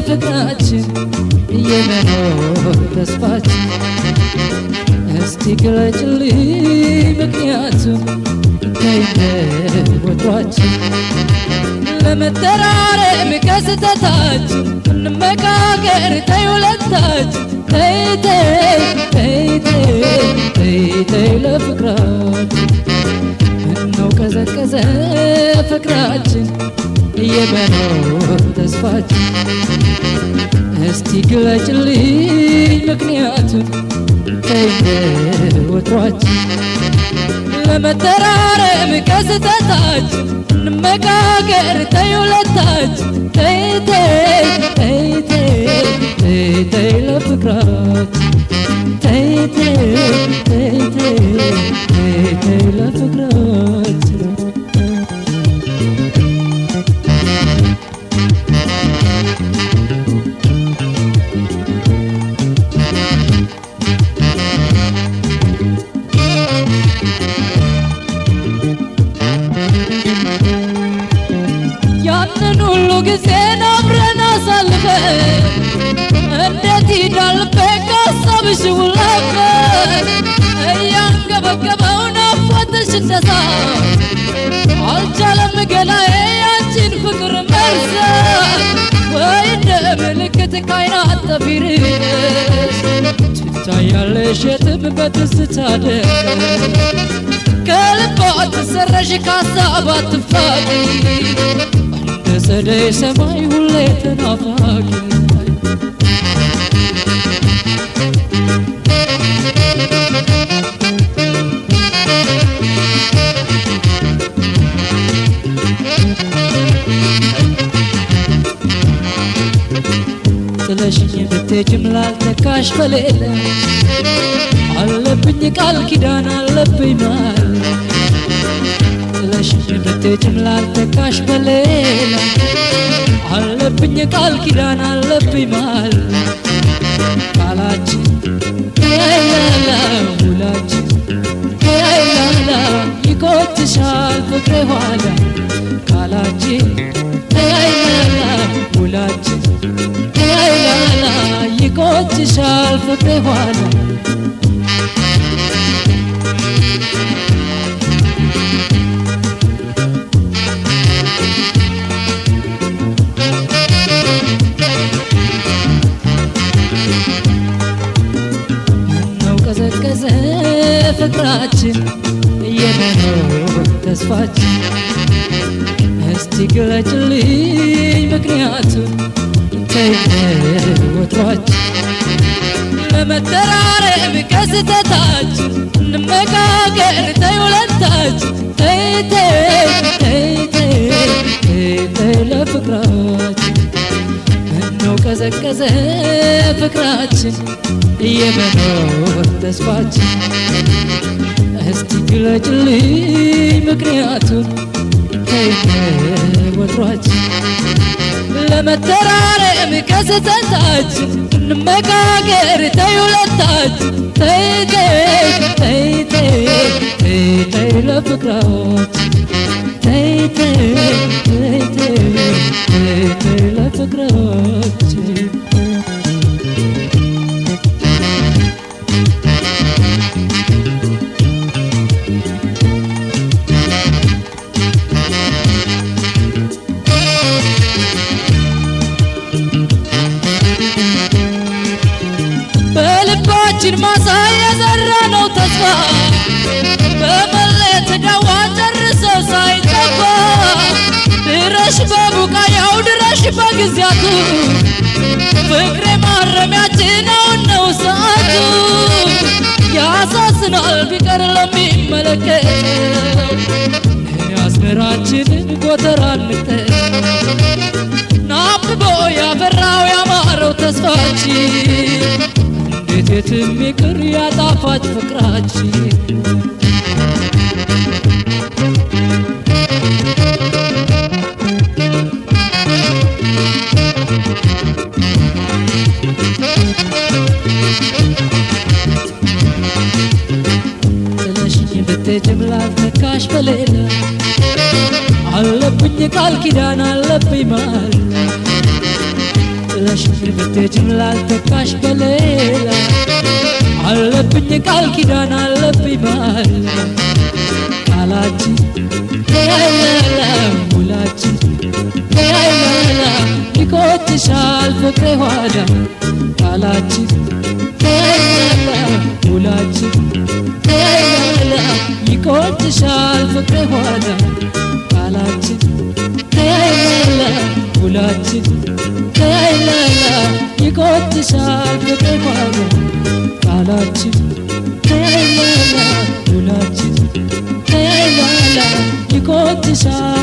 ፍቅራችን የመኖር ተስፋችን እስቲ ግለጭልኝ ምክንያቱም ወጥሯችን ለመተራረም ከስተታችን እንመካከር ተይ ሁለታችን ተይ ለፍቅራችን ምነው ቀዘቀዘ ፍቅራችን የመኖር ተስፋችን እስቲ ግለጭልኝ ምክንያቱም ወጥሯችን ለመተራረም ከስተታችን እንመካከር ተይ ሁለታችን ተይ ለፍቅራችን ተይ ለፍቅራችን ያንን ሁሉ ጊዜ አብረን አሳልፈን እንዴት ይዳል በቃሳብሽ ውላፈ እያንገበገበው ናፍቆትሽ እንደሳ አልቻለም ገላዬ ያንቺን ፍቅር መርሳት ወይ እንደ ምልክት ካይናት ጠፊርሽ ትታያለሽ የትም በትዝታ ከልቧ ትሰረሽ ከሀሳብ አትፋቂ እንደ ጸደይ ሰማይ ሁሌ ተናፋቂ ጥለሽኝ ብትሄጂም ላልተካሽ በሌለ አለብኝ ቃል ኪዳን አለብኝ ማል ጥለሽኝ ብትሄጂም ላልተካሽ በሌለ አለብኝ ቃል ኪዳን አለብኝ ማል ቃላችን ያይላላ ውላችን ያይላላ ይቆጭሻል ፍቅሬ ኋላ ቃላችን ያይላላ ውላችን ያይላላ ይቆጭሻል ፍቅሬ ኋላ ምነው ቀዘቀዘ ፍቅራችን የመኖር ተስፋችን እስቲ ግለጭልኝ ምክንያቱም ወጥሯችን ለመተራረም ከስተታችን እንመካከር ተይ ሁለታችን ተይ ለፍቅራችን ምነው ቀዘቀዘ ፍቅራችን የመኖር ተስፋችን እስቲ ግለጭልኝ ምክንያቱም ወጥሯችን ለመተራረም ከስተታችን እንመካከር ተይ ሁለታችን ተይ ለፍቅራችን ተይ ለፍቅራችን በልባችን ማሳ የዘራነው ተስፋ በመለየት ዳዋ ጨርሶ ሳይጠፋ ድረሽ በቡቃያው ድረሽ በጊዜያቱ ፍቅሬ ማረሚያችን አሁን ነው ሰዓቱ ያሳዝናል ቢቀር ለሚመለከተው አዝመራችንን ጎተራ እንተው አብቦ ያፈራው ያማረው ተስፋችን እንዴት የትም ይቅር ያጣፋጭ ፍቅራችን ጥለሽኝ ብትሄጂም ላልተካሽ በሌላ አለብኝ ቃል ኪዳን አለብኝ ማል ጥለሽኝ ብትሄጂም ላልተካሽ በሌላ አለብኝ ቃል ኪዳን አለብኝ ማል ቃላችን ተያይላላ ውላችን ተያይላላ ይቆጭሻል ፍቅሬ ጓዳ ቃላችን ተያይላላ ውላችን ተያይላላ ይቆጭሻል ፍቅሬ ጓዳ ቃላችን ተያይላላ ውላችን ተያይላላ ይቆጭሻል ፍቅሬ ጓዳ ቃላችን ተያይላላ ውላችን ተያይላላ ይቆጭሻል